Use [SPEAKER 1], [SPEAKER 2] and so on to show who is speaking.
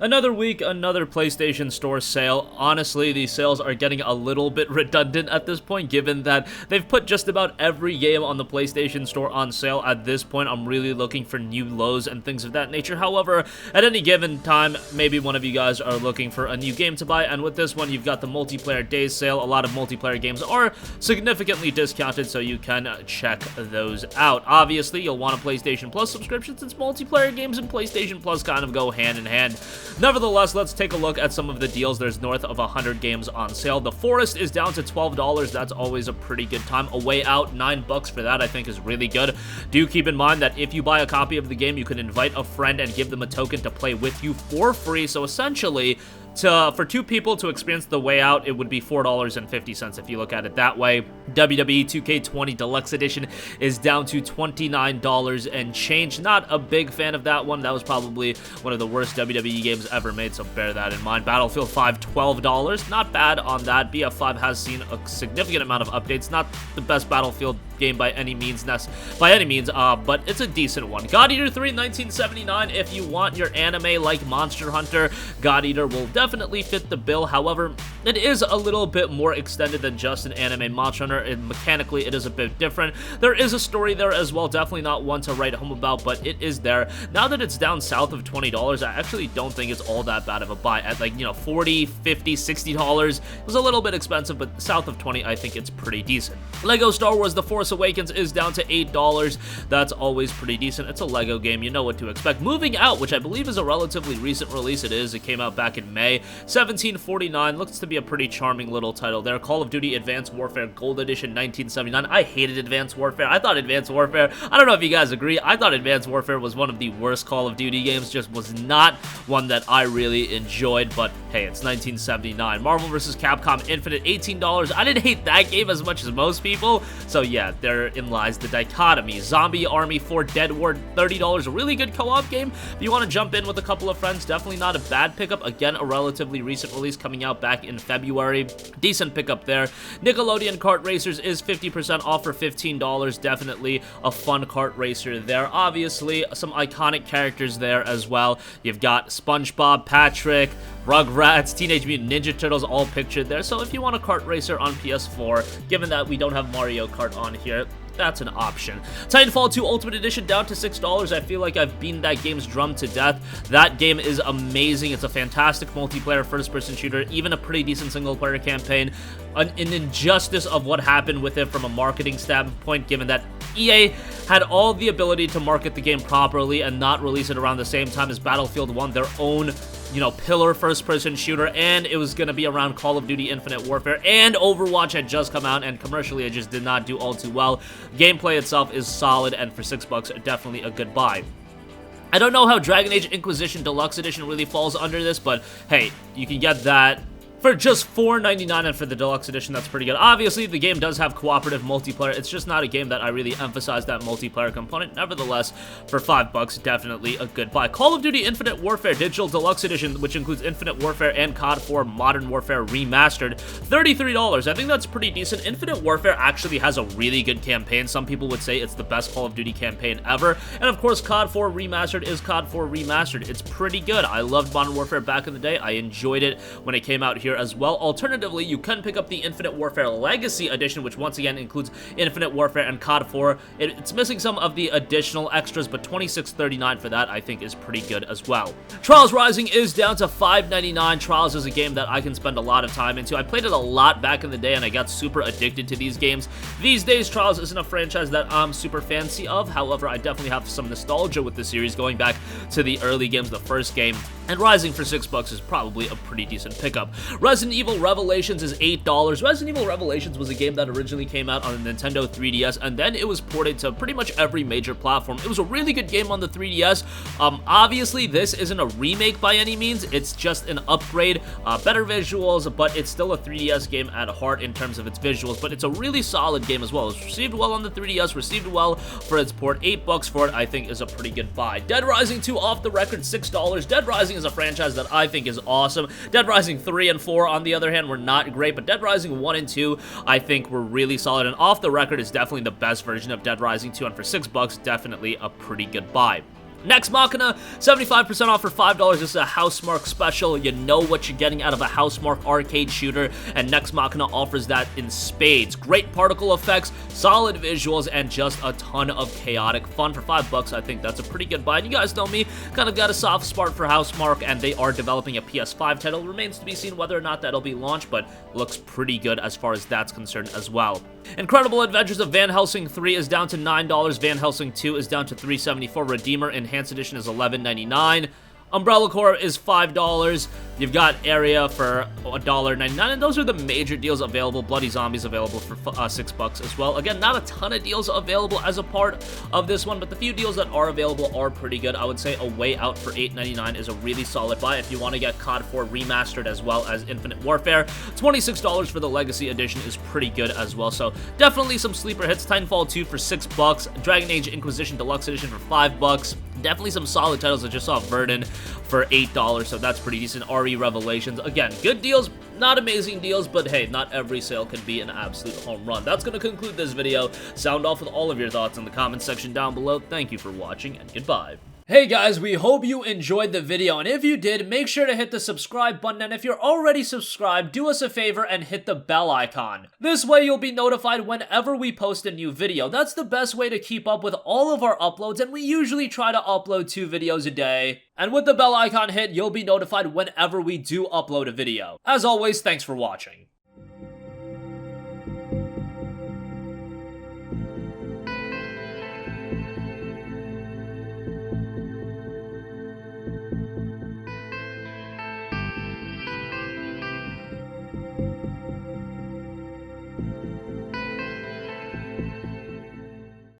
[SPEAKER 1] Another week, another PlayStation Store sale. Honestly, these sales are getting a little bit redundant at this point, given that they've put just about every game on the PlayStation Store on sale. At this point, I'm really looking for new lows and things of that nature. However, at any given time, maybe one of you guys are looking for a new game to buy, and with this one, you've got the multiplayer days sale. A lot of multiplayer games are significantly discounted, so you can check those out. Obviously, you'll want a PlayStation Plus subscription since multiplayer games and PlayStation Plus kind of go hand in hand. Nevertheless, let's take a look at some of the deals. There's north of 100 games on sale. The Forest is down to $12. That's always a pretty good time. A Way Out, $9 for that, I think is really good. Do keep in mind that if you buy a copy of the game, you can invite a friend and give them a token to play with you for free. So essentially, for two people to experience The Way Out, it would be $4.50 if you look at it that way. WWE 2K20 Deluxe Edition is down to $29 and change. Not a big fan of that one. That was probably one of the worst WWE games ever made, so bear that in mind. Battlefield 5, $12. Not bad on that. BF5 has seen a significant amount of updates. Not the best Battlefield game by any means, but it's a decent one. God Eater 3, $19.79. If you want your anime like Monster Hunter, God Eater will definitely fit the bill. However, it is a little bit more extended than just an anime Monster Hunter, and mechanically it is a bit different. There is a story there as well, definitely not one to write home about, but it is there. Now that it's down south of $20, I actually don't think it's all that bad of a buy. At like, $40, $50, $60, it was a little bit expensive, but south of 20, I think it's pretty decent. Lego Star Wars The Force Awakens is down to $8. That's always pretty decent. It's a Lego game, you know what to expect. Moving Out, which I believe is a relatively recent release. It is. It came out back in May. $17.49. Looks to be a pretty charming little title there. Call of Duty Advanced Warfare Gold Edition, $19.79. I hated Advanced Warfare. I thought Advanced Warfare, I don't know if you guys agree, I thought Advanced Warfare was one of the worst Call of Duty games. Just was not one that I really enjoyed, but hey, it's $19.79. Marvel vs. Capcom Infinite, $18. I didn't hate that game as much as most people, so yeah, therein lies the dichotomy. Zombie Army 4 Dead War, $30. A really good co-op game. If you want to jump in with a couple of friends, definitely not a bad pickup. Again, a relatively recent release coming out back in February. Decent pickup there. Nickelodeon Kart Racers is 50% off for $15. Definitely a fun kart racer there. Obviously, some iconic characters there as well. You've got SpongeBob, Patrick, Rugrats, Teenage Mutant Ninja Turtles all pictured there. So if you want a kart racer on PS4, given that we don't have Mario Kart on here, that's an option. Titanfall 2 Ultimate Edition down to $6. I feel like I've beaten that game's drum to death. That game is amazing. It's a fantastic multiplayer first-person shooter, even a pretty decent single-player campaign. An injustice of what happened with it from a marketing standpoint, given that EA had all the ability to market the game properly and not release it around the same time as Battlefield 1, their own pillar first-person shooter, and it was going to be around Call of Duty Infinite Warfare, and Overwatch had just come out, and commercially it just did not do all too well. Gameplay itself is solid, and for $6, definitely a good buy. I don't know how Dragon Age Inquisition Deluxe Edition really falls under this, but hey, you can get that for just $4.99, and for the Deluxe Edition, that's pretty good. Obviously, the game does have cooperative multiplayer. It's just not a game that I really emphasize that multiplayer component. Nevertheless, for $5, definitely a good buy. Call of Duty Infinite Warfare Digital Deluxe Edition, which includes Infinite Warfare and COD 4 Modern Warfare Remastered, $33. I think that's pretty decent. Infinite Warfare actually has a really good campaign. Some people would say it's the best Call of Duty campaign ever. And of course, COD 4 Remastered is COD 4 Remastered. It's pretty good. I loved Modern Warfare back in the day. I enjoyed it when it came out here as well. Alternatively, you can pick up the Infinite Warfare Legacy Edition, which once again includes Infinite Warfare and COD 4. It's missing some of the additional extras, but $26.39 for that I think is pretty good as well. Trials Rising is down to $5.99. Trials is a game that I can spend a lot of time into. I played it a lot back in the day, and I got super addicted to these games. These days, Trials isn't a franchise that I'm super fancy of. However, I definitely have some nostalgia with the series, going back to the early games, the first game. And Rising for $6 is probably a pretty decent pickup. Resident Evil Revelations is $8. Resident Evil Revelations was a game that originally came out on the Nintendo 3DS, and then it was ported to pretty much every major platform. It was a really good game on the 3DS. Obviously, this isn't a remake by any means. It's just an upgrade, better visuals, but it's still a 3DS game at heart in terms of its visuals, but it's a really solid game as well. It was received well on the 3DS, received well for its port. $8 for it, I think, is a pretty good buy. Dead Rising 2 off the record, $6. Dead Rising is a franchise that I think is awesome. Dead Rising 3 and 4, on the other hand, were not great, but Dead Rising 1 and 2, I think, were really solid, and off the record is definitely the best version of Dead Rising 2, and for $6, definitely a pretty good buy. Next Machina, 75% off for $5. This is a Housemarque special. You know what you're getting out of a Housemarque arcade shooter, and Next Machina offers that in spades. Great particle effects, solid visuals, and just a ton of chaotic fun. For $5, I think that's a pretty good buy. And you guys know me, kind of got a soft spot for Housemarque, and they are developing a PS5 title. Remains to be seen whether or not that'll be launched, but looks pretty good as far as that's concerned as well. Incredible Adventures of Van Helsing 3 is down to $9. Van Helsing 2 is down to $3.74. Redeemer Enhanced Edition is $11.99. Umbrella Corps is $5. You've got Area for $1.99, and those are the major deals available. Bloody Zombies available for $6 as well. Again, not a ton of deals available as a part of this one, but the few deals that are available are pretty good. I would say A Way Out for $8.99 is a really solid buy if you want to get COD 4 remastered as well as Infinite Warfare. $26 for the Legacy Edition is pretty good as well, so definitely some sleeper hits. Titanfall 2 for $6, Dragon Age Inquisition Deluxe Edition for $5. Definitely some solid titles. I just saw Verdun for $8, so that's pretty decent. RE Revelations, again, good deals, not amazing deals, but hey, not every sale can be an absolute home run. That's going to conclude this video. Sound off with all of your thoughts in the comment section down below. Thank you for watching, and goodbye. Hey guys, we hope you enjoyed the video, and if you did, make sure to hit the subscribe button, and if you're already subscribed, do us a favor and hit the bell icon. This way you'll be notified whenever we post a new video. That's the best way to keep up with all of our uploads, and we usually try to upload 2 videos a day. And with the bell icon hit, you'll be notified whenever we do upload a video. As always, thanks for watching.